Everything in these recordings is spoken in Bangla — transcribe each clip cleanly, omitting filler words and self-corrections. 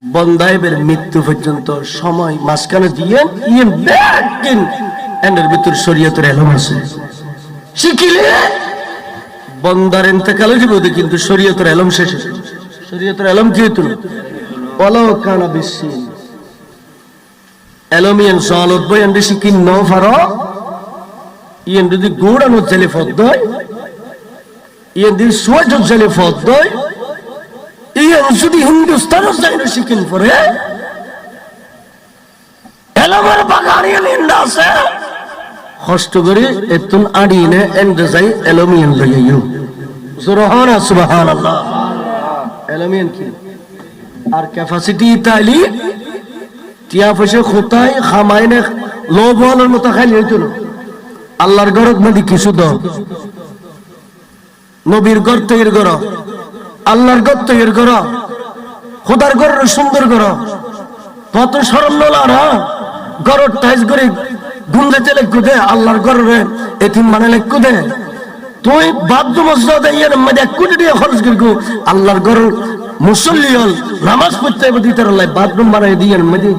বন্দাইবের মৃত্যু পর্যন্ত সময় মাঝখানে দিয়ে ব্যাকিন এর ভিতর শরীয়তের এলম আছে শিখিলে বন্দার ইন্তেকালে জীবনে কিন্তু শরীয়তের এলম শেষ হয়েছে। শরীয়তের এলম কি হইতো ওয়ালাউ কানা বিসি এলমিয়ান সালত বই এন্ড শিকিন ন ফারো ইয়েন যদি গোড়ানো জেলে ফদ্দয় ইয়েন দি সোজ জেলে ফদ্দয় ইয়েন যদি হিন্দুস্তানের জায়গা শিকিন পরে এলমের বাগানিয়ান ইন্ডা আছে কষ্ট করে এতুন আডিনে এন্ড যাই এলমিয়ান লইয়াইও সুবহানাল্লাহ এলমিয়ান কি আর ক্যাপাসিটি তাইলি টিয়া পয়সা খোতাই খামাইনে লোভনের মতো খাইলে হইতো না। আল্লাহর ঘরত মধ্যে কিছু দাও নবীর ঘর তৈরি করো আল্লাহর ঘর তৈরি করো খোদার ঘর সুন্দর করো কত সরললা ঘর টাইজ করে গুন্ডে চলে কুদে আল্লাহর ঘর রে এতিম মানে লেখু দে তুই বাদ্য মসজিদ ইয়ের মধ্যে কোটি দিয়ে খরচ করবো আল্লাহর ঘর মুসল্লি হল নামাজ পড়তে দিতে বাথরুম বানাই দিয়ে মধ্যে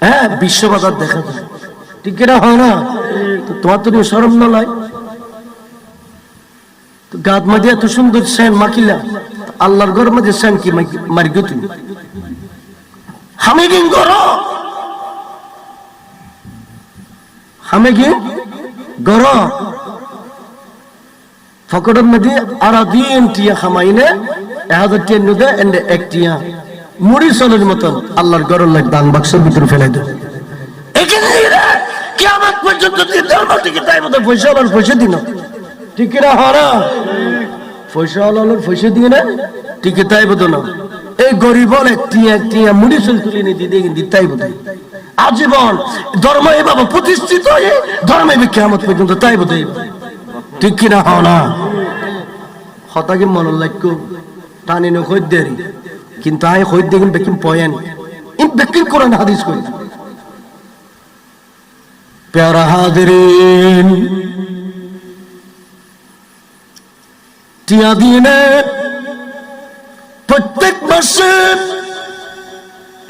হ্যাঁ বিশ্ববাজার দেখা যায় ঠিক এটা হয় না তোমার তো সরম নয় গাত মাঝে এত সুন্দর সেন মাখিলা আল্লাহর ঘর মাঝে সেন কি মারি গো তুমি হামিগিং করো হামিগিং করো ফকরের মধ্যে আরাদিন টিয়া খামাইনে 1000 টিয়া নুদে এন্ড এক টিয়া মুড়ি চলের মতন আল্লাহর ঘরের লাগ দান বাক্সের ভিতরে ফেলে দেব এখানে কিয়ামত পর্যন্ত দিদার মধ্যে কি তাই মতো পয়সা আর পয়সা দিন ঠিক না হারা পয়সা আর পয়সা দিয়ে না ঠিক তাই বতো না এই গরিব এক টিয়া মুড়ি চল তুলে নি দিতে কিন্তু তাই বতো আজীবন ধর্ম এভাবে প্রতিষ্ঠিত হয়ে ধর্মে কিয়ামত পর্যন্ত তাই বতো ঠিক কিনা হও না হতাকে মনে লাগতো টানি না খোঁজ দেরি কিন্তু আয় খোঁজ দেখুন বেকিম পয়েন ইন বেকিম কোরআন হাদিস করি প্যারা হাজিরিন টিয়া দিনে প্রত্যেক মাসে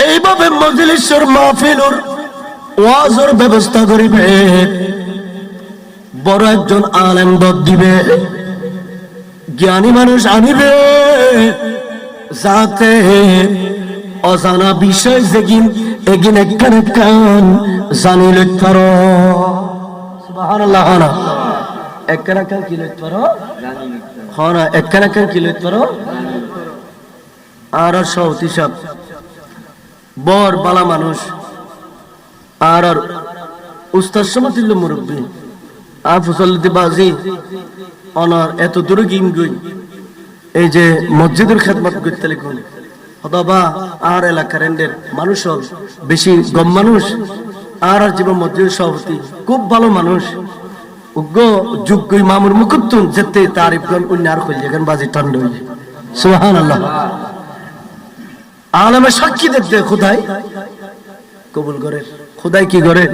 এইভাবে মজলিসের মাহফিলর ওয়াজের ব্যবস্থা করিবে বড় একজন আলেম দিবে জ্ঞানী মানুষ আনিবে যাতে অজানা বিষয় যেগিন এগিন একখান একখান জানিলে পারো সুবহানাল্লাহ না একখান একখান কি লইতে পারো হ্যাঁ না একখান একখান কি লইতে পারো আর সৌতি সব বর বালা মানুষ আর উস্তাদ সমাতিল্য মুরব্বী আর ফসলতি বাজি অনার এত দূরে গিন গই এই যে মসজিদের খেদমত করতে লিখুন অথবা আর এলাকার এন্ডের মানুষ বেশি গম মানুষ আর জীবন মসজিদের সভাপতি খুব ভালো মানুষ উগ্র যোগ্য মামুর মুকুত্তুন যেতে তারিফগণ উন্নার খুঁজে এখন বাজি ঠান্ডা হয়ে সুবহানাল্লাহ আলমে সাক্ষী দেখতে খোদাই কবুল করে খোদাই কি করে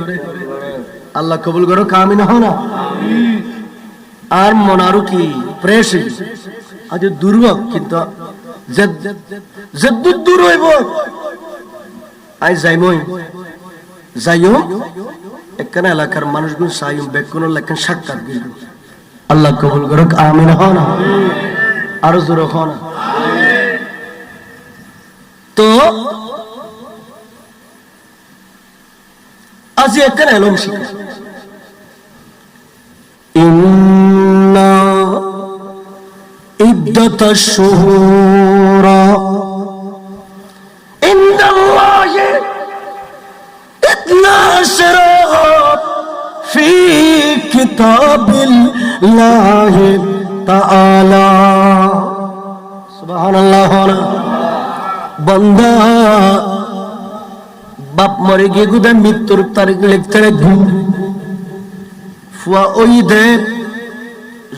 আল্লাহ কবুল করো কামিন হও না আর মনারু কি প্রেস আজ দুর্ভোগ কিন্তু যে দূর হইব আই যাইমই যাইও একখানা এলাকার মানুষগুলো সাইম বেকুন লেখেন সাক্ষাৎ দিল আল্লাহ কবুল করো আমিন হও না আরো জোর হও না তো আজ একখানা এলম শিখা ইন্না ইদ্দাত আশ-শুহুর ইনদাল্লাহি ইতনাশরা ফি কিতাবিল্লাহি তাআলা সুবহানাল্লাহ বান্দা বাপ মরে গিয়ে গুদা মৃত্যুর তারিখ লিখতে রাখবো ফুয়া ওই দে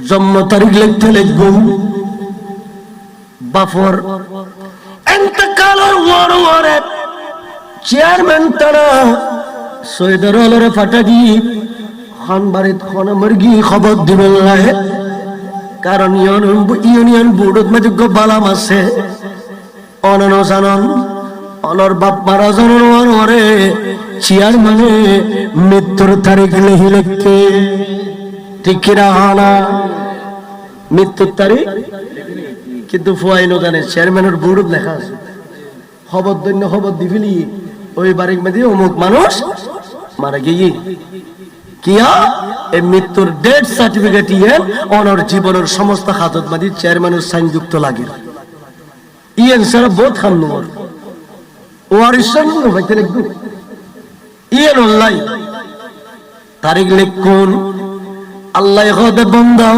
জন্ম তারিখ লিখতে লিখবো বাপর এন্তকালের ওয়ারে চেয়ারম্যান তারা সৈয়দর আলরে ফাটা দিয়ে খান বাড়িত খানা মুরগি খবর দিবেন লাগে কারণ ইউনিয়ন বোর্ডত মধ্যে বালাম আছে অনন জানন অনর বাপ মারা জানোয়ার ওরে চেয়ারম্যানে মৃত্যুর তারিখ লেহি লিখতে, ঠিক কিনা হানা? মৃত্যুর তারিখ কিন্তু ফুয়াইনো জানে চেয়ারম্যানের বোর্ড লেখা আছে, খবর দৈন্য খবর দিবিলি ওই বাড়ির মধ্যে অমুক মানুষ মারা গিয়ে কিয়া এই মৃত্যুর ডেথ সার্টিফিকেট ইয়ে অনর জীবনের সমস্ত হাতত মাদি চেয়ারম্যানের সাইন যুক্ত লাগে। ইয়েন সারা বহুত খাম নম্বর ওর ইসলাম ভাইতে লিখবো ইয়েন অনলাই তারিখ লিখুন। আল্লাহ হদে বন্ধা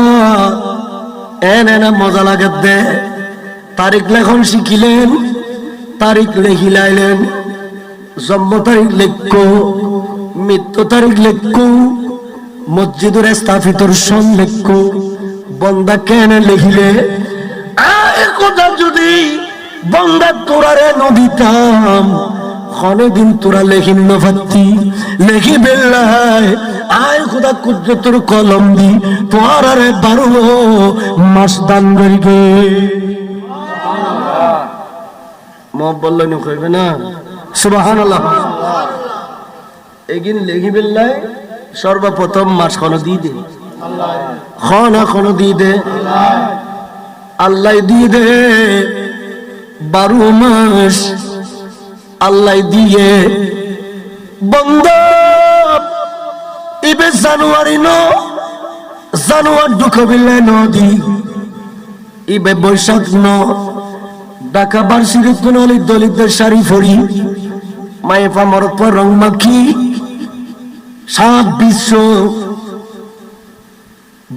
এনে মজা লাগে দে তারিখ লেখন শিখিলেন, তারিখ লেখিলাইলেন, জন্ম তারিখ লিখো, মৃত্যু তারিখ লিখো, মসজিদের স্থাপিতর সন লিখো। বন্দা কেন লিখিলে কথা যদি বন্দা তোরারে নদীতাম অনেকদিন তোরা লেখিন নফাত্তি লেখি বেল্লায় আয় খোদা কুদ্রতর কলম দি তোরারে 12 মাস দান করিবে। মব বললেন কইবে না সুবহানাল্লাহ। এগিন লেখি বেল্লায় সর্বপ্রথম মাস খন দিয়ে দে, খন দিয়ে দে, আল্লাহ দিয়ে দে 12 মাস আল্লাহ দিয়ে বন্ধ ইবে জানুয়ারি জানুয়ার ঢুকবিলে নদী ইবে বৈশাখ ঢাকা বার্ষিক কোনলি দলিতদের শাড়ি ফড়ি মায়েফা মরত পর রং মাখি সাত বিশ্ব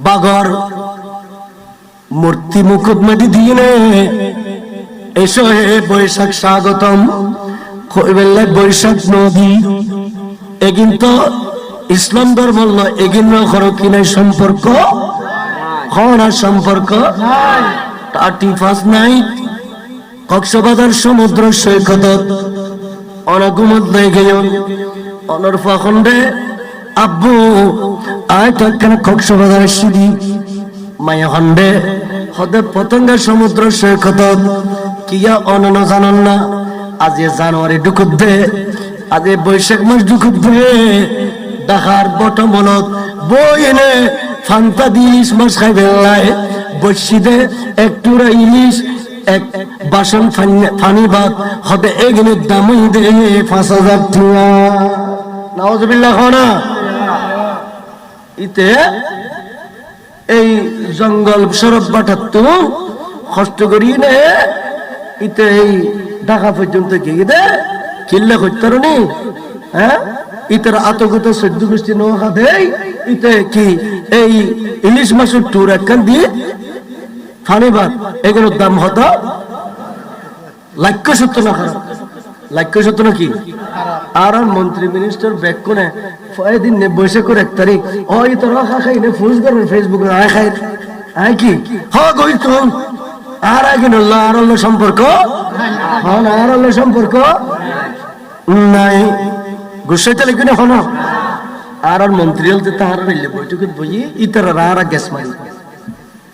বাগর মূর্তি মুকুট মাটি দিয়ে নে এসো হে বৈশাখ স্বাগতম কইবেলে বৈশাখ নদী। এগিন তো ইসলাম ধর্ম নয়, এগিন খর কিনাই সম্পর্ক খরার সম্পর্ক 31 নাইট কক্সবাজার সমুদ্র সৈকত অনাগুমত লয়ে গেল অনর ফাখন্ডে আব্বু আয় তো কেন কক্সবাজার সিঁড়ি মায়া খন্ডে হদে পতঙ্গের সমুদ্র সৈকত কিয়া অনন জানান না। আজ জানুয়ারি ঢুকুত দে, আজ বৈশাখ মাস ঢুকুত দে, ঢাকার বটমলত বই এনে ফান্তা দিয়ে ইলিশ মাছ খাই বেলায় বসি দে একটুরা ইলিশ এক বাসন ফানি ভাত হবে এগিনের দামই দে 5,000 টাকা। নাউজুবিল্লাহ খানা ইতে এই জঙ্গল সরব বাটাত কষ্ট করি নে ইতে এই ঢাকা পর্যন্ত গিয়ে দে কিল্লা করতে নি হ্যাঁ ইতার আতগত 14 গোষ্ঠী নৌকা দেয় ইতে কি এই ইলিশ মাছের টুর একখান দিয়ে ফানি ভাত এগুলোর দাম হতো 1,70,000 না খারাপ 1,70,000 নাকি। আর মন্ত্রী মিনিস্টার ব্যাক করে দিন বসে করে 1 তারিখ ওই তো রাখা খাই না ফুজ করবেন ফেসবুকে আয় খাই আয় কি হ গই তো আর আগে নল্লা আর হলো সম্পর্ক হন আর হলো সম্পর্ক নাই গুসাইতে লিখে না হন আর মন্ত্রী হলতে তাহার রইলে বৈঠকে বই ইতার আর গ্যাস মাইল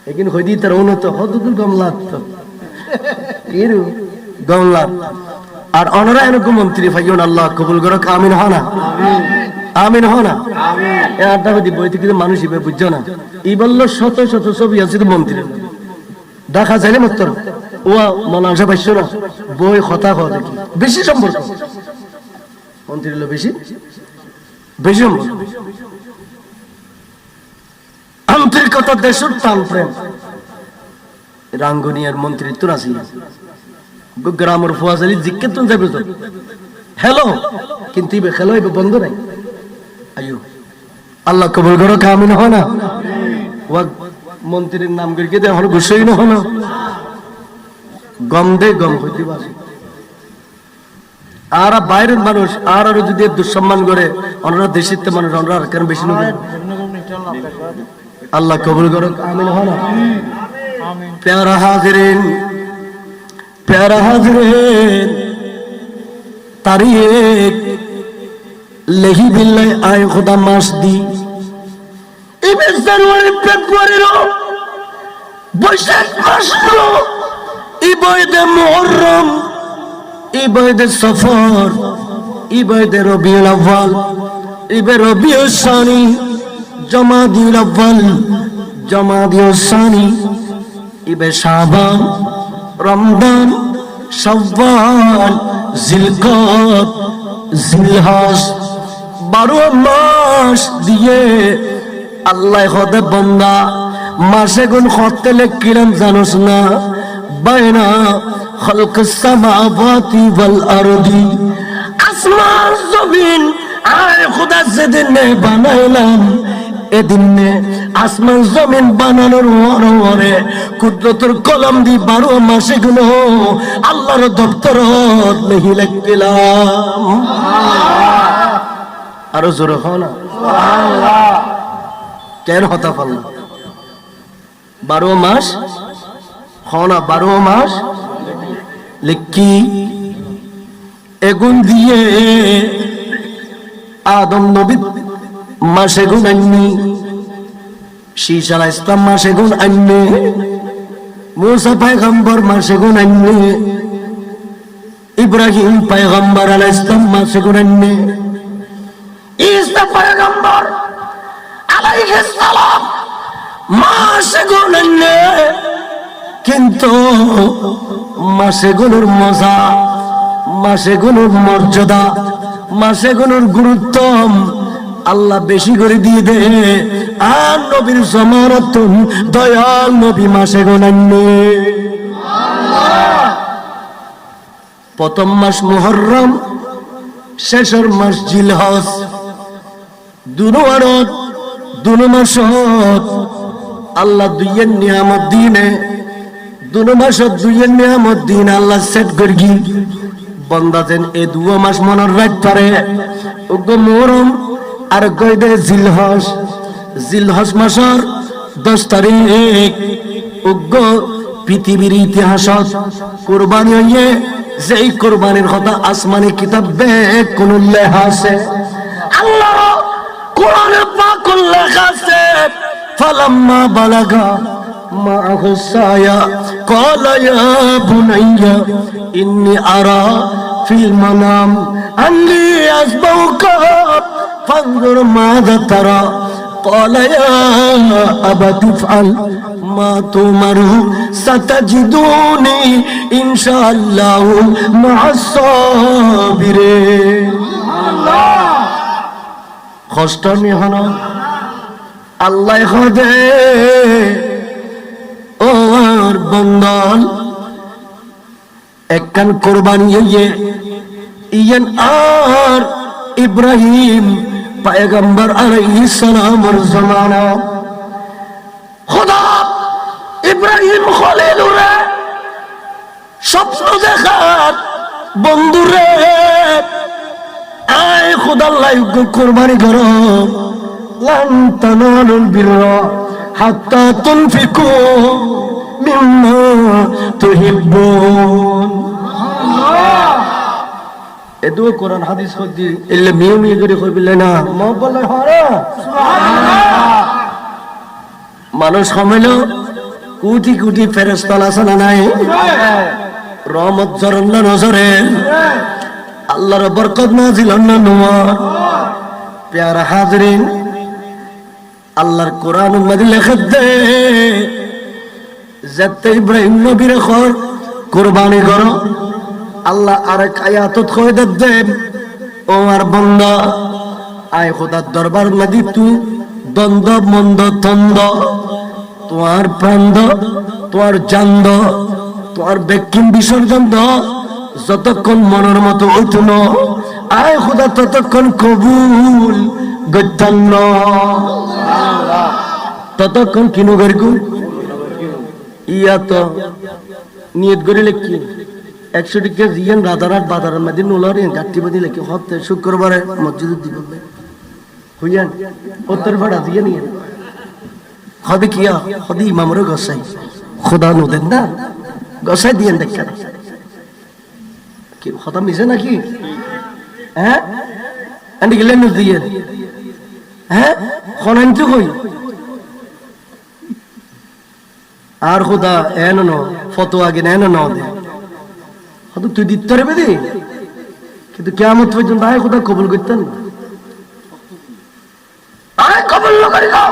এখান হইদি তার উন্নত হদুর গমলাত এরু গমলাত আর অনরা এরকম মন্ত্রী ভাইয়ন আল্লাহ কবুল করো আমিন হনা আমিন হনা আড্ডা হইদি বইতে কিন্তু মানুষ ইবে বুঝছো না ই বললো শত শত ছবি আছে তো মন্ত্রী দেখা যায় না মাত্র ও মনাংসা পাইছো না বই কথা কথা দেখি বেশি সম্পর্ক মন্ত্রী হলো বেশি বেশি সম্পর্ক আন্তরিকতা দেশের টান প্রেম রাঙ্গুনিয়ার মন্ত্রিত্ব আছে গ্রামের ফুয়াশালি জিজ্ঞেস তো যাবে তো হ্যালো কিন্তু খেলো বন্ধ নাই আয়ো আল্লাহ কবুল করো কামিন হয় না মন্ত্রীর নাম করে দে এখন গুছাই না হলো গম দে গম হইতে পারে আর বাইরের মানুষ আর যদি দুঃসম্মান করে ওনারা দেশের মানুষ ওনারা কেন বেশি আল্লাহ কবুল করো আমিন হয় না। প্যারা হাজরিন তারিখ লেহি বিল্লাই আয় খোদা মাস দি এবার জানুয়ারি ফেব্রুয়ারির বৈশাখ মাস এই বইতে মুহররম ইবাদে সফর, ইবাদে রবিউল আউয়াল, ইবে রবিউল সানি, জমাদিউল আউয়াল, জমাদিউল সানি, ইবে শাবান, রমজান, শাওয়াল, জিলকদ, জিলহজ, 12 মাস দিয়ে আল্লাহ হদে বন্দা মাসে গুণ করতে লেখিলাম জানোস না? বাইনা খালকাস সামাওয়াতি ওয়াল আরদি, আসমান জমিন আর খোদা যেদিন বানাইলাম এদিন আসমান জমিন বানানোর ওরে কুদরতের কলম দি 12 মাসে গুলো আল্লাহর দপ্তরত লিখি লিখলাম। আরো জোরে হও না সুবহানাল্লাহ। কেন হতা পারল 12 মাস হও না? 12 মাস লিখি এগুন দিয়ে আদম নবী মাসে গুণ আননি, শীষ আলাইহিস সালাম মাসে গুণ আননি, মুসা পয়গম্বর মাসে গুণ আননি, ইব্রাহিম পয়গম্বর আলাইহিস সালাম মাসে গুণ আননি, ঈসা পয়গম্বর আলাইহিস সালাম মাসে গুণ আননি। কিন্তু মাসে গুণের মজা, মাসে গুণের মর্যাদা, মাসে গুণের গুরুত্ব আল্লাহ বেশি করে দিয়ে দে। আর নবীর সমারাতন দয়াল নবী মাসে গুণান্নে। প্রথম মাস মুহররম, শেষের মাস জিলহজ, দুনো মাসত আল্লাহ দুইয়ের নিয়ামত দিনে, দুনো মাসত দুইয়ের নিয়ামত দিন আল্লাহ সেট করি বন্দা যেন এই 2 মাস মনের রাখ পারে। উগ্র মুহররম আর গয়দে জিলহজ, জিলহজ মাসের 10 তারিখ উগ্র পৃথিবীর ইতিহাসত কুরবানি হইয়ে যেই কুরবানির কথা আসমানি কিতাবে কোন উল্লেখ আছে, আল্লাহ কোরআনে পাক উল্লেখ আছে। ফালাম্মা বালাগা মা'আহু সায়া ক্বালা ইয়া বুনাইয়া ইন্নী আরা ফিল মানাম আন্নী আসবাউকা ফানজুর মাযা তারা ক্বালা ইয়া আবাতি ইফআল মা তুমারু সাতাজিদুনি ইনশাআল্লাহু মা'আস সাবিরিন। আল্লাহ কষ্ট নিহন আল্লাহ খোদে ওর বন্দল একখান কোরবানি ইয়েন আর ইব্রাহিম পয়গম্বর আলাইহিস সালামের জামানা খোদা ইব্রাহিম খলিলুরে স্বপ্ন দেখাত বন্ধুরে আয় খোদাল্লাহ কোরবানি করো লান তানালুল বিররা হাত্তা তুনফিকু মিম্মা তুহিব্বুন। এদো কোরআন হাদিস কইদি এলে মিয়ে করে কইবিলে না মহব্বলে হরে সুবহানাল্লাহ। মানুষ কমাইলো কোটি কোটি ফেরেশতা আছে না নাই? রহমত ঝরনা নজরে আল্লাহর বরকত নাজিল হন না। প্যারা হাজরিন আল্লাহর কোরআন মধ্যে লেখা দে যাতে ইব্রাহিম নবীর খর কুরবানি করো। আল্লাহ আরেক আয়াতত কই দে ও আর বান্দা আয় খোদার দরবার মধ্যে তুই দ্বন্দ্ব মন্দ তন্দ তোমার প্রাণ তোমার জান তোমার ব্যক্তি বিসর্জন যতক্ষণ মনের মতো উঠল আয় খোদা ততক্ষণ কবুল গত্যান্ন ততক্ষণ কিনো গরগু ইয়া তো নিয়ত করে লেখি 100 টাকা জিয়ান রাধারাত বাজারের মধ্যে নোলারে গাট্টি বাঁধি লেখি হতে শুক্রবারে মসজিদে দিব হইয়ান উত্তর ভাড়া দিয়ে নিয়ে হবে কিয়া হদি ইমামরে গসাই খোদা নদেন না গসাই দিয়েন দেখা কি খতম মিছে নাকি হ্যাঁ এন্ড গেলেন দিয়ে হ্যাঁ খনান তো কই আর খোদা এন ন ফটো আগে নেন ন দে হয়তো তুই দিতে পারবি দি, কিন্তু কিয়ামত পর্যন্ত আয় খোদা কবুল করতেন না, আয় কবুল না করি না।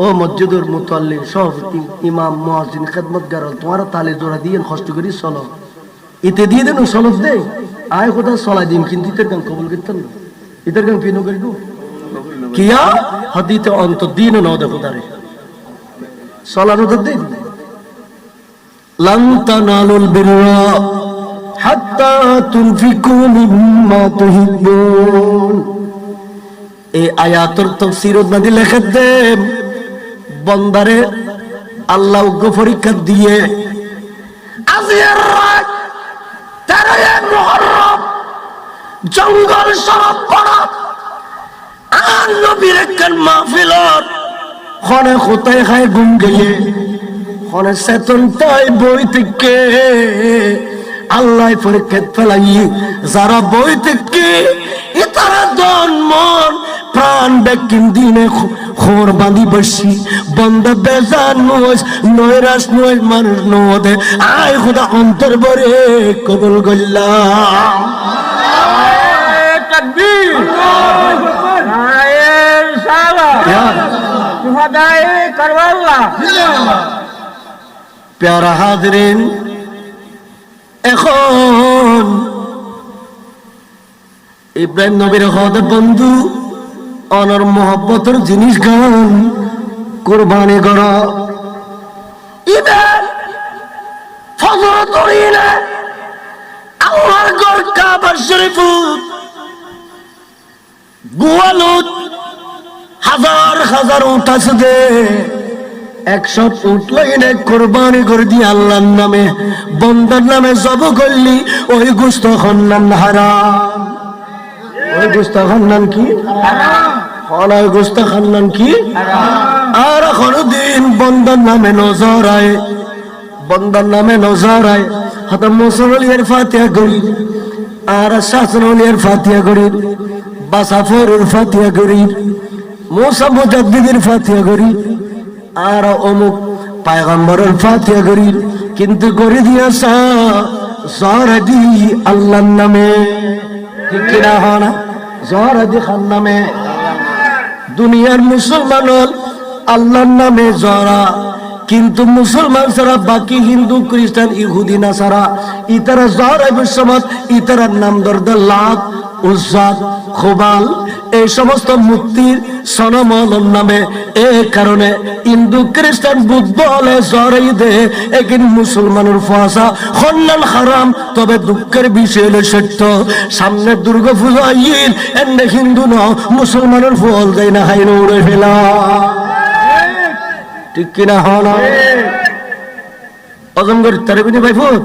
ও মসজিদের মুতাল্লি, সভাপতি, ইমাম, মুয়াজ্জিন, খেদমতগার, তোমারা তালে জোড়া দিয়ে কষ্ট করি চলো, এতে দিয়ে দেন সলভ দে, আয় খোদা চলাই দিন, কিন্তু ইতের গান কবুল করতেন না, ইতের গান পিনো করি কিয়া হাদিতে অন্তর দিন ন দেখো তারে চলানো তো দিন। লান তানালুল বিররা হাত্তা তুনফিকু মিম্মা তুহিব্বুন। এই আয়াতের তাফসীর নদী লেখা দেন বন্দারে আল্লাহ উগ্র পরীক্ষা দিয়ে আজিয়ার রাত 13 মুহররম জঙ্গল সরব পড়া আর নবীর একখান মাহফিলত খনে কোথায় খায় ঘুম গিয়ে খনে চেতন তাই বই থেকে আল্লাহ পরীক্ষা ফেলাই যারা বই থেকে ইতারা দন মন প্রাণ বেকিন দিনে খোর বাঁধি বসি বন্ধ বেজান নয় নৈরাস নয় মানুষ নদে আয় খোদা অন্তর ভরে কবুল করলাম। প্যারা হাজরিন, এখন ইব্রাহিম নবীর হদ বন্ধু অনর মোহব্বতের জিনিস গান কুরবানি করা ঈদের ফজর তরিনে আল্লাহর ঘর কাবা শরীফ গোয়ালত হাজার হাজার উট আছে দে 100 উট লাইনে কুরবানি করে দিয়ে আল্লাহর নামে বন্দার নামে জব করলি ওই গোশত খান্নান হারাম, ওই গোশত খান্নান কি হারাম, ওই গোশত খান্নান কি হারাম। আর কোনদিন বন্দার নামে নজর আয়, বন্দার নামে নজর আয় হত মুসলিমের ফাতিহা করি আর শাসনের ফাতিহা করি বাসাফরের ফাতিহা করি মুসা মুজাদ্দিদের ফাতিহা করি আর অমুক পয়গম্বরের ফাতিহা করি, কিন্তু করে দিয়াছা জরদি আল্লাহর নামে, ঠিক কিনা হনা জরদি খান নামে। দুনিয়ার মুসলমান আল্লাহর নামে জরা, কিন্তু মুসলমান ছাড়া বাকি হিন্দু খ্রিস্টান ইহুদি নাসারা ইতারা জরা বিশ্বমত ইতারার নাম দরদ লাত উজ্জাত খুবাল এই সমস্ত মূর্তির সনমলন নামে। এ কারণে হিন্দু খ্রিস্টান বুদ্ধ হলে জরাই দে একদিন মুসলমানের ফাঁসা খন্নান হারাম। তবে দুঃখের বিষয় হলো সত্য, সামনে দুর্গা পূজা আইন এনে হিন্দু ন মুসলমানের ফল দেয় না হাইন উড়ে ফেলা, ঠিক কিনা হন অজমগর তারিবিনী ভাইফুত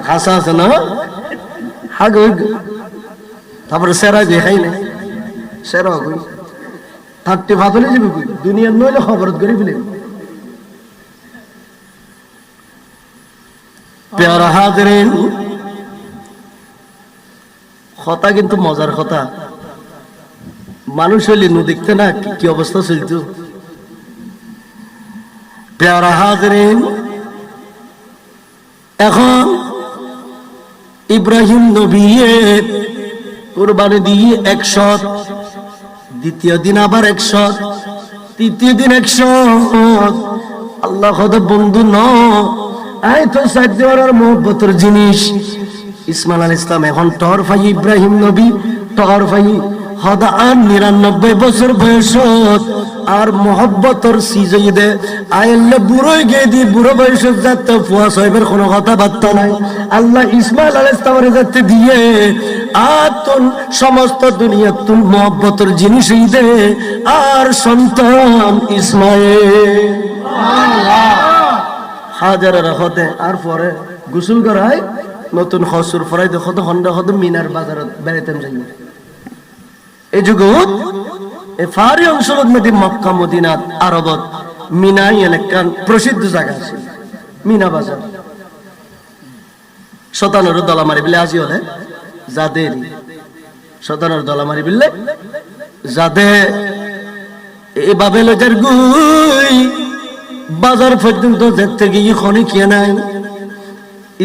হাসা আছে না হাগ তারপরে সেরা দিয়ে খাই না সেরা কই থাকতে ভাতলে যাবি কই দুনিয়ার নইলে খবরত করে ফেলে। প্যারা হাজরিন, কথা কিন্তু মজার কথা, মানুষ হইলে নু দেখতে না কি অবস্থা চলত। প্যারা হাজরিন, এখন ইব্রাহিম নবী কুরবানি দিয়ে 100, দ্বিতীয় দিন আবার 100, তৃতীয় দিন 100। আল্লাহ খোদা বন্ধু ন আয় তো সাধ্য মোহব্বতের জিনিস। ইসমাইল আলাইহিস সালাম এখন টর ভাই ইব্রাহিম নবী টর ভাই হদা আর 99 বছর বয়সত আর মোহব্বতর সিজই দে আইলে বুড়োই গে দি বুড়ো বয়সত যাতে ফুয়া সাহেবের কোনো কথা বার্তা নাই। আল্লাহ ইসমাইল আলাইহিস সালামের যাতে দিয়ে আর তোর সমস্ত দুনিয়া তুম মোহব্বতর জিনিসই দে আর সন্তান ইসমাইল হাজারের হতে আর পরে গোসল করায় নতুন খসুর ফরাই দেখো তো হন্ডা হদ মিনার বাজারত বেড়াইতাম যাই। এই যুগত এই ফারি অঞ্চলত মধ্যে মক্কা মদিনাত আরবত মিনাই এলাকান প্রসিদ্ধ জায়গা আছে মিনা বাজার। শতানোর দলা মারি বিলে আজি হলে যাদের শতানোর দলা মারি বিলে যাদে এভাবে লোকের গুই বাজার পর্যন্ত যেতে গিয়ে খনি খেয়ে নাই।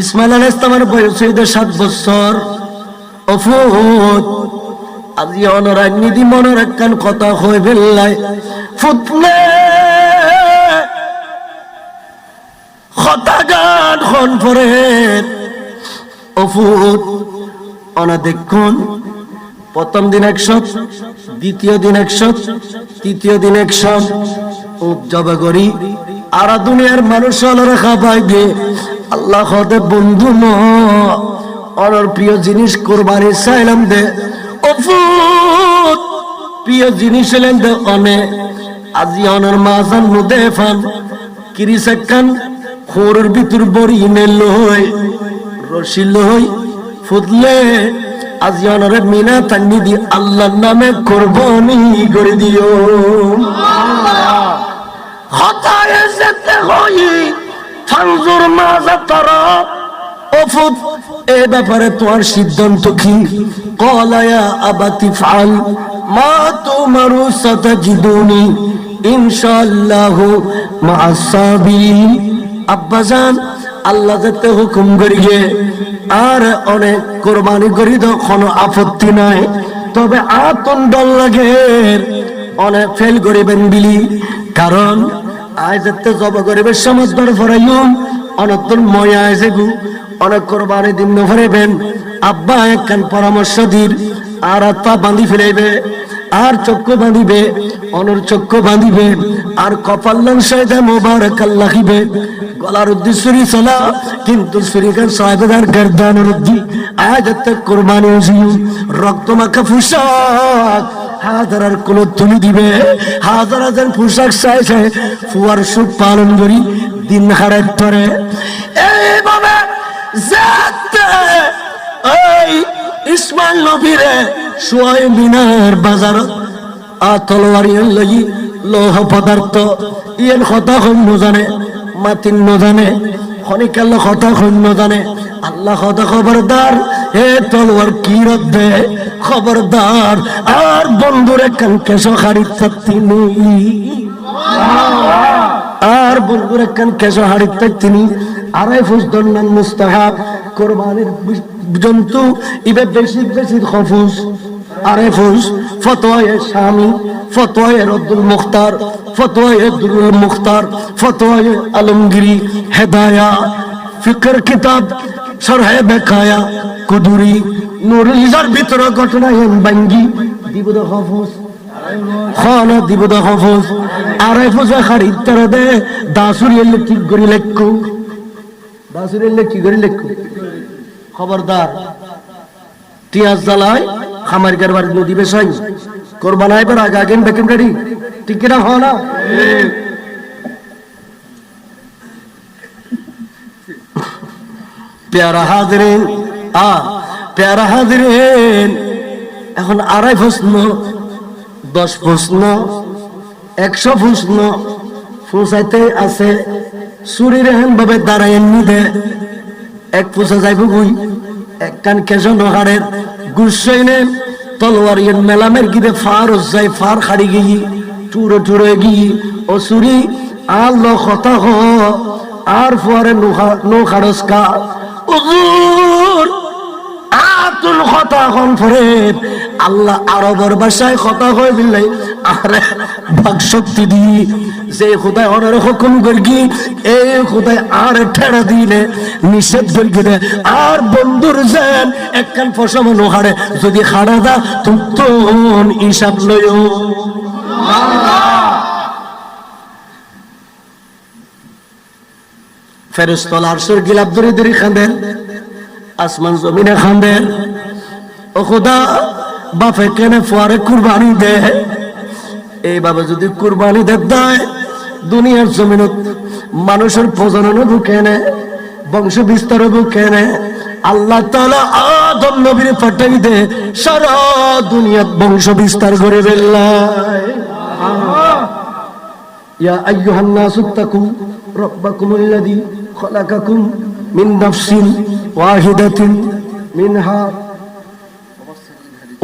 ইসমাইল আলাইহিস সালামের বয়স হইতে 7 বছর। অফুত আজি অনরাগ নিধি মনের একখান কথা হয়ে ফেললাই ফুটলে কথা গান খন পরে অফুত অনা দেখুন প্রথম দিন 100, দ্বিতীয় দিন 100, তৃতীয় দিন 100 জবা করি আর দুনিয়ার মানুষ রেখা পাইবে আল্লাহ হতে বন্ধু ন অনর প্রিয় জিনিস কোরবানি চাইলাম দে অফুত প্রিয় জিনিস এলেন দে অনে আজি অনর মাজান নুদে ফান কিরিসাকান খোরের ভিতর বড়ি নে লই রশি লই ফুদলে আজি অনরে মিনা তান্নি দি আল্লাহর নামে কোরবানি করে দিও। হতায় যেতে হই ফানজুর মাজা তারা অফুত এ ব্যাপারে তোমার সিদ্ধান্ত কি? কলায়া আবাতি ফাল মা তুমারু সাতাজিদুনি ইনশাআল্লাহু মা'আস সাবিরিন। আব্বাজান আল্লাহ যেতে হুকুম করিয়ে আর অনেক কোরবানি করি তো কোনো আপত্তি নাই, তবে আতন ডল লাগে অনেক ফেল করিবেন বিলি, কারণ আজ যেতে জব করিবে সমুদ্র ফরাইম অনতন ময়া আছে গু অনেক কোরবানি দিন নফরেবেন। আব্বা একখান পরামর্শ দিন আর হাত পা বাঁধি ফেলাইবে আর চক্ষু বাঁধিবে অনর চক্ষু বাঁধিবে আর কপাল্লান সাইদে মোবারক আল্লাহিবে গলার উদ্দেশ্যই চলা কিন্তু শরীরের সাহেবের গর্দানের উদ্দি আজ একটা কোরবানি উজিউ রক্ত মাখা পোশাক হাজার কোন তুলি দিবে হাজার হাজার পোশাক চাইছে ফুয়ার সুখ পালন করি দিন হারাত পরে এইভাবে যাতে এই ইসমাইল নবীরে সোয়াই মিনার বাজার তলোয়ারি লাগি লৌহ পদার্থ ইয়ের কথা হইন জানে মাতিন জানে খনিকাল কথা হইন জানে আল্লাহ কথা খবরদার হে তলোয়ার কি রদ্দে খবরদার আর বন্ধুরে কানকে সহারি তিনি আর বন্ধুরে কানকে সহারি তিনি আড়াই ফুস দন্নান মুস্তাহাব কোরবানির জন্তু ইবে বেশি বেশি খফুস আড়াই ফুস ফতোয়ায়ে শামি ফতোয়ায়ে রদ্দুল মুখতার ফতোয়ায়ে দুরুল মুখতার ফতোয়ায়ে আলমগিরি হেদায়া ফিকর কিতাব শরহে বেকায়া কুদুরি নুরুল ইজার ভিতর ঘটনা এম বাঙ্গি দিবদ খফুস খানা দিবদ খফুস আড়াই ফুসে খারিদ তরে দে দাসুরিয়ে ঠিক করি লেখকু দাসুরিয়ে কি করি লেখকু খবরদার টিয়াজ জ্বালায় খামার কারবার নদী বেসাই কোরবানায় পর আগে আগে বেকিম গাড়ি ঠিক কিনা হয় না প্যারা হাজরিন প্যারা হাজরিন এখন আড়াই প্রশ্ন 10 প্রশ্ন 100 প্রশ্ন ফুসাইতে আছে চুরির এহেন ভাবে দাঁড়ায় নিদে এক পুষা যাইব গুই এক কান কেশ নহারের গুসাইনে তলোয়ারিয়ের মেলামের গিয়ে ফার যাই ফার খাড়ি গিয়ে টুরো টুরো গিয়ে ও চুরি আর ল কথা হ আর ফুয়ারে নো খারসকা উজুর আতুল কথা হন ফরে আল্লাহ আরবের ভাষায় কথা হয় বিলাই আরে বাক শক্তি দি যে খোদায় অনার হুকুম করগি এই খোদায় আর ঠেড়া দিলে নিষেধ করগি দে আর বন্ধুর যেন একখান ফসম নোহারে যদি খাড়া দা তুন হিসাব লয় ফেরেশতা আরশের গিলাপ ধরে ধরে খাঁদেন আসমান জমিনে খাঁদেন ও খোদা বাপে কেনে ফুয়ারে কুরবানি দে এইভাবে যদি কুরবানি দেয় দুনিয়ার জমিনত মানুষের প্রজনন বুকেনে বংশ বিস্তার বুকেনে আল্লাহ তাআলা আদম নবীর পাঠাই দে সারা দুনিয়াত বংশ বিস্তার করে বেল্লায় ইয়া আইয়ুহান নাসু তাকু রাব্বাকুমুল্লাযী খালাকাকুম মিন নাফসিন ওয়াহিদাতিন মিনহা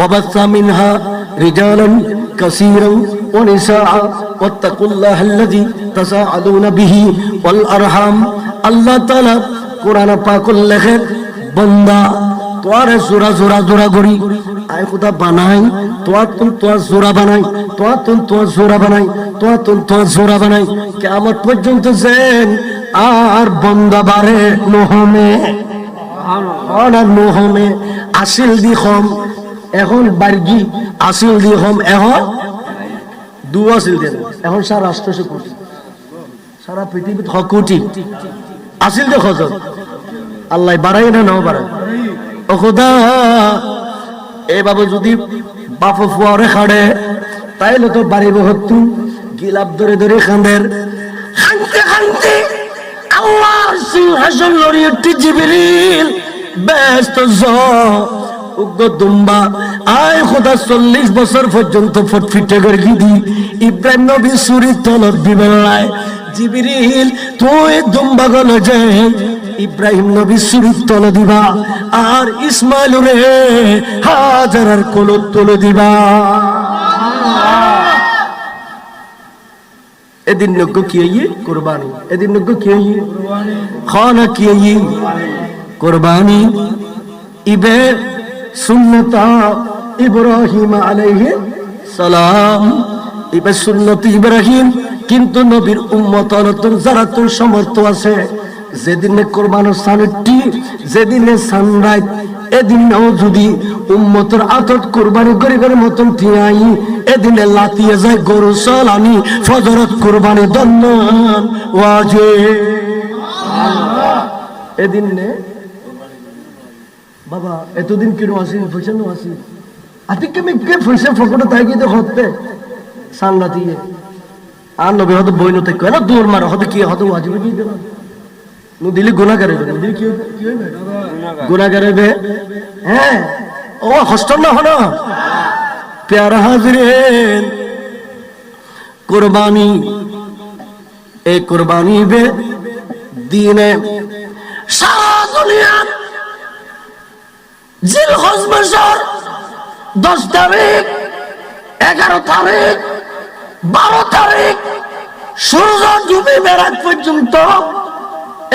وبث منها رجالا كثيرا ونساء واتقوا الله الذي تساءلون به والأرحام الله تعالى قرآن পাক লেখেন বান্দা তোরে জোরা জোরা জোরা করি আয় খোদা বানাই তোর জোরা বানাই তোর জোরা বানাই তোর জোরা বানাই কিয়ামত পর্যন্ত যেন আর বান্দা বারে নহমে নহমে আসিল দি খম এখন বার্গি আসিল দি খম এখন দু আসিল দেন এখন সারা রাষ্ট্র কোটি সারা পৃথিবীত কোটি আসিল দে খজ আল্লাহ বাড়াই না নাও বাড়াই ও খোদা এ বাবু যদি বাপ ফুয়ারে খাড়ে তাইলে তো বাড়িব হতু গিলাপ ধরে ধরে খান্দের খানতে খানতে আল্লাহর সিংহাসন লড়িয়ে জিবরিল ব্যস্ত উগ্র দুম্বা আয় খোদা 40 বছর পর্যন্ত ফটফিটে করে গিদি ইব্রাহিম নবী সুরি তলব দিবেলায় জিবরিল তুই দুম্বা গলে যে ইব্রাহিম নবী সুরি তল দিবা আর ইসমাইল রে হাজারার কোল তুলে দিবা এদিন নগ্য কি কুরবানি এদিন নগ্য কি খানা কি কুরবানি ইবে সুন্নতা ইব্রাহিম আলাইহিস সালাম ইবে সুন্নত ইব্রাহিম কিন্তু নবীর উম্মত নতুন যারা তোর সমর্থ আছে যেদিনে কোরবানের সানটি যেদিনে সানরাইজ এদিনেও যদি উম্মতের আতত কোরবানি গরিবের মতন থিয়াই এদিনে লাতিয়ে যায় গরু সালানি ফজরত কোরবানি দন্নান ওয়াজিব এদিনে বাবা এতদিন কিনো আসি ফুলছেন আসি আতিকে মে কে ফুলছে ফকড় তাই কি তো হতে সানরাতিয়ে আর নবী হয়তো বই নতে কয় না দূর মার হতে কি হতে ওয়াজিব কি দেব নু দিলি গুনাহগার হবে দিলি কি হইবে গুনাহগার হবে হ্যাঁ ও হস্টন না হলো প্যারা হাজরিন কুরবানি এই কুরবানি বে দিনে সারা দুনিয়া জিলহজ মাসের 10 তারিখ 11 তারিখ 12 তারিখ সূর্য ডুবে মেরাজ পর্যন্ত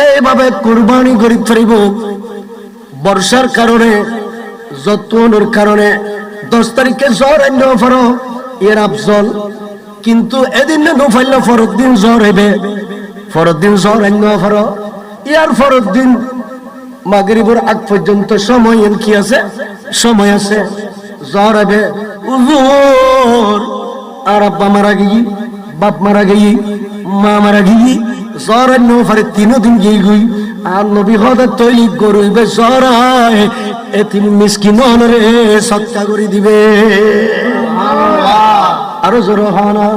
এইভাবে কুরবানি করি ফেরিব বর্ষার কারণে যত্নের কারণে 10 তারিখে জ্বর আনলো ফরো এর আফজল কিন্তু এদিন না ফাইল ফরদ দিন জ্বর হবে ফরদ দিন জ্বর আনলো ফরো ইয়ার ফরদ দিন মাগরিবের আগ পর্যন্ত সময় কি আছে সময় আছে জ্বর হবে উজুর আর আব্বা মারা গিয়ে বাপ মারা গিয়ে মা মারা গিয়ে জ্বর আনলো ফরে 3 দিন গিয়ে গই আর নবী হদা তৈরি গরুইবে জ্বর হয় এতিম মিসকিন রে সৎকা করে দিবে আরো জোর হানা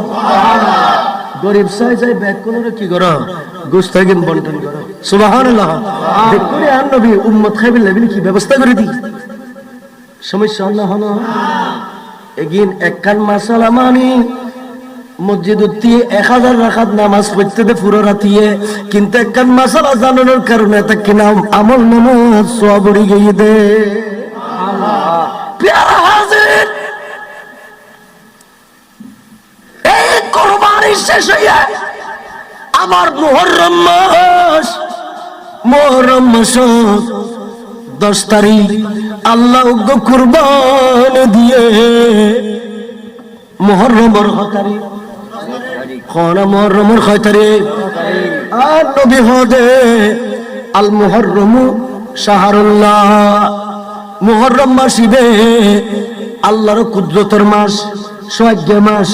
গরিব সাই যাই ব্যাগ কোনরে কি করো গোস্তাগিন বন্টন করো সুবহানাল্লাহ দেখুরে আর নবী উম্মত খাইবে লাগলে কি ব্যবস্থা করে দি সমস্যা আল্লাহ হলো এগিন একখান মাসালা মানি মসজিদ উঠি 1000 রাকাত নামাজ পড়তে দে পুরো রাতিয়ে কিন্তু একখান মাসালা জানানোর কারণে তাকে নাম আমল নামাজ সওয়াবড়ি গিয়ে দে আল্লাহ প্যারা হাজির এই কুরবানি শেষ হইয়া আমার মুহররম মাস 10 তারিখ আল্লাহ গো কুরবানি দিয়ে মুহররমের তারিখ কোন মুহররমের তারিখ আর নবী হদে আল মুহররম শাহরুল্লাহ মুহররম মাসিবে আল্লাহর কুদরতের মাস সৌভাগ্য মাস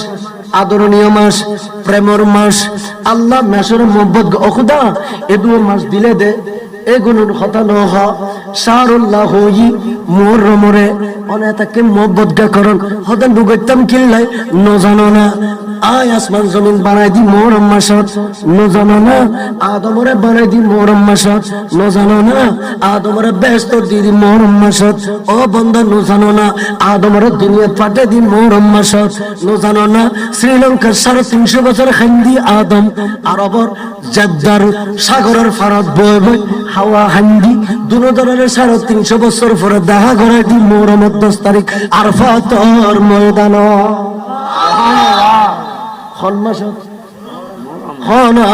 আদরণীয় মাস প্রেমর মাস আল্লাহ মাসের মোহব্বত অখুদা এদু মাস দিলে দে এগুলোর কথা নহ শাহরুল্লাহ হই মুহররমরে অনেতাকে মোহব্বত গা করন হদা নুগতাম কিল্লাই ন জানো না আয় আসমান জমিন বানাই দি মুহররম মাসত ন জানো না আদমরে বানাই দি মুহররম মাসত ন জানো না আদমরে ব্যস্ত দি দি মুহররম মাসত ও বন্ধা ন জানো না আদমরে দুনিয়া পাঠে দি মুহররম মাসত ন জানো না শ্রীলঙ্কার 350 বছর খান্দি আদম আরবর জদ্দার সাগরের ফারত বয় বয় হাওয়া হান্দি দুনো ধরনের 350 বছর পরে দেখা করে দি মুহররম 10 তারিখ আরফাতর ময়দান খন মাসত হ না